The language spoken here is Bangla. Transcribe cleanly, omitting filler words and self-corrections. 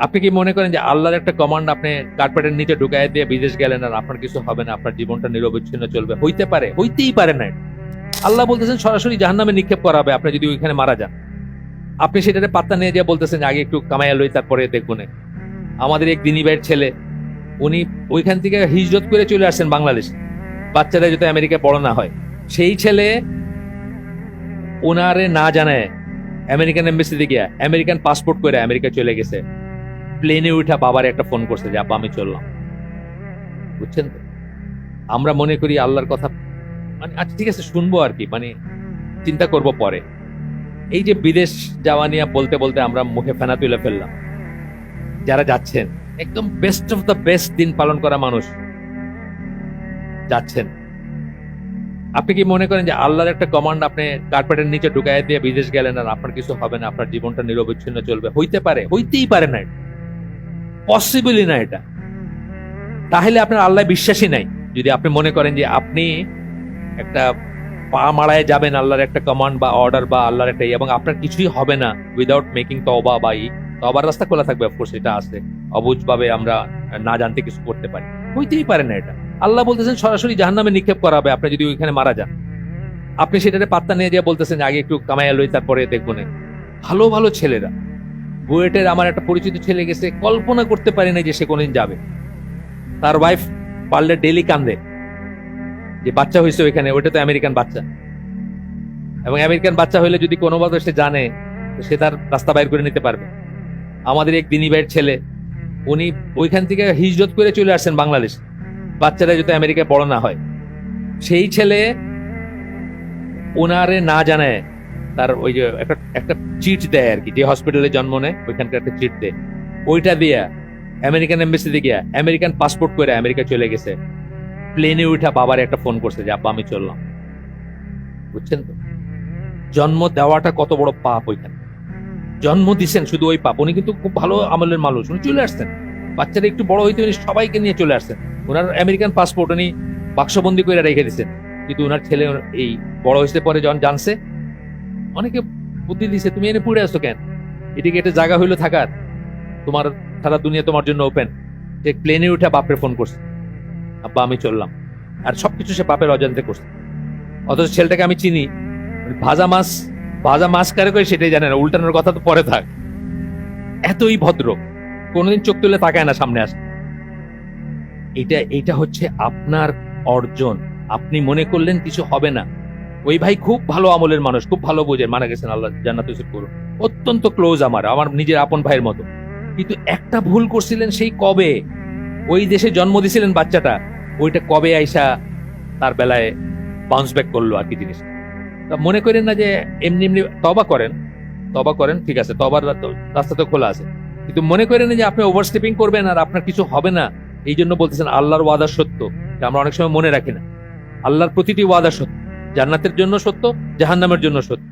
আপনি কি মনে করেন যে আল্লাহর একটা কমান্ড আপনি কার্পেটের নিচে ঢুকাই দিয়ে বিদেশ গেলেন আর আপনার কিছু হবে না, আপনার জীবনটা নিরবচ্ছিন্ন চলবে? হইতে পারে, হইতেই পারে না। আল্লাহ বলতেছেন সরাসরি জাহান্নামে নিক্ষেপ করা হবে আপনি যদি ওইখানে মারা যান। আপনি সেটাতে পাত্তা নিয়ে দিয়ে বলতেছেন যে আগে একটু কামাইয়া লই তারপরে দেখবো না। আমাদের এক দিনী ভাইয়ের ছেলে, উনি ওইখান থেকে হিজরত করে চলে আসছেন বাংলাদেশ, বাচ্চারা যাতে আমেরিকায় বড় না হয়। সেই ছেলে ওনারে না জানায় আমেরিকান এম্বাসিতে গিয়া আমেরিকান পাসপোর্ট করে আমেরিকা চলে গেছে। প্লেনে উঠা বাবার একটা ফোন করছে যে আব্বা আমি চললাম। বুঝছেন তো? আমরা মনে করি আল্লাহর কথা মানে আচ্ছা ঠিক আছে শুনবো আর কি, মানে চিন্তা করব পরে। এই যে বিদেশ যাওয়া নিয়ে বলতে বলতে আমরা মুখে ফেনা তুলে ফেললাম। যারা যাচ্ছেন একদম বেস্ট অফ দ্য বেস্ট দিন পালন করা মানুষ যাচ্ছেন। আপনি কি মনে করেন যে আল্লাহর একটা কমান্ড আপনি কার্পেটের নিচে ঢুকাই দিয়ে বিদেশ গেলেন আর আপনার কিছু হবে না, আপনার জীবনটা নিরবচ্ছিন্ন চলবে? হইতে পারে, হইতেই পারে না, পসিবলই না এটা। তাহলে আপনার আল্লাহ বিশ্বাসী নাই। যদি আপনি মনে করেন যে আপনি একটা পা মারায় যাবেন আল্লাহর একটা কমান্ড বা অর্ডার বা আল্লাহর একটা এবং আপনার কিছুই হবে না উইদাউট মেকিং তওবা বা তওবার রাস্তা খোলা থাকবে, অফকোর্স এটা আছে। অবুঝ ভাবে আমরা না জানতে কিছু করতে পারি, হইতেই পারে না এটা। আল্লাহ বলতেছেন সরাসরি জাহান্নামে নিক্ষেপ করা হবে আপনি যদি ওইখানে মারা যান। আপনি সেটাতে পাত্তা নিয়ে দিয়ে বলতেছেন আগে একটু কামাইয়া লই তারপরে দেখবো না। ভালো ভালো ছেলেরা, বুয়েটের আমার একটা পরিচিত ছেলে গেছে, কল্পনা করতে পারি না যে সে কোনদিন যাবে। তার ওয়াইফ পারলে ডেলি কান্দে যে বাচ্চা হয়েছে ওইখানে, ওইটা তো আমেরিকান বাচ্চা, এবং আমেরিকান বাচ্চা হইলে যদি কোনোভাবে সে জানে সে তার রাস্তা বাইর করে নিতে পারবে। আমাদের এক দিনী ভাইয়ের ছেলে, উনি ওইখান থেকে হিজরত করে চলে আসছেন বাংলাদেশ, বাচ্চারা যাতে আমেরিকায় বড় না হয়। সেই ছেলে ওনারে না জানায় তার ওই যে একটা একটা চিট দেয় আর কি, যে হসপিটালে জন্ম নেয় ওইখানকার একটা চিট দেয়, ওইটা দিয়া আমেরিকান এম্বাসিতে গিয়া আমেরিকান পাসপোর্ট করে আমেরিকা চলে গেছে। প্লেনে উঠা বাবার একটা ফোন করছে যে আব্বা আমি চললাম। বুঝছেন তো? জন্ম দেওয়াটা কত বড় পাপ ওইখানে। জন্ম দিচ্ছেন শুধু ওই পাপ। উনি কিন্তু খুব ভালো আমলের মানুষ, উনি চলে আসছেন, বাচ্চারা একটু বড় হইতে উনি সবাইকে নিয়ে চলে আসছেন। ওনার আমেরিকান পাসপোর্ট উনি বাক্সবন্দি করে রেখে দিচ্ছেন, কিন্তু ওনার ছেলে এই বড় হয়েছে পরে যখন জানছে, অনেকে বুদ্ধি দিছে তুমি এনে পড়ে আসছো কেন, এদিকে একটা জায়গা হইলো থাকার, তোমার সারা দুনিয়া তোমার জন্য ওপেন। যে প্লেনে উঠে বাপরে ফোন করছে আব্বা আমি চললাম, আর সবকিছু সে বাপের অজান্তে করছে। অথচ ছেলেটাকে আমি চিনি, ভাজা মাছ কারে করে সেটাই জানে না, উল্টানোর কথা তো পরে থাক। এতই ভদ্র, কোনোদিন চোখ তুলে তাকায় না সামনে আসে। এইটা হচ্ছে আপনার অর্জন। আপনি মনে করলেন কিছু হবে না। ওই ভাই খুব ভালো আমলের মানুষ, খুব ভালো বোঝেন, মারা গেছেন, আল্লাহ জান্নাত নসিব করুন, অত্যন্ত ক্লোজ, আমার নিজের আপন ভাইয়ের মতো। কিন্তু একটা ভুল করছিলেন সেই কবে, ওই দেশে জন্ম দিছিলেন বাচ্চাটা, ওইটা কবে আইসা তার বেলায় বাউন্স ব্যাক করলো আর কি জিনিস। মনে করেন না যে এমনি এমনি তবা করেন ঠিক আছে, তবার রাস্তা তো খোলা আছে, কিন্তু মনে করেন না যে আপনি ওভারস্টেপিং করবেন আর আপনার কিছু হবে না। এই জন্য বলতেছেন আল্লাহর ওয়াদা সত্য, আমরা অনেক সময় মনে রাখি না। আল্লাহর প্রতিটি ওয়াদা সত্য, জান্নাতের জন্য সত্য, জাহান্নামের জন্য সত্য।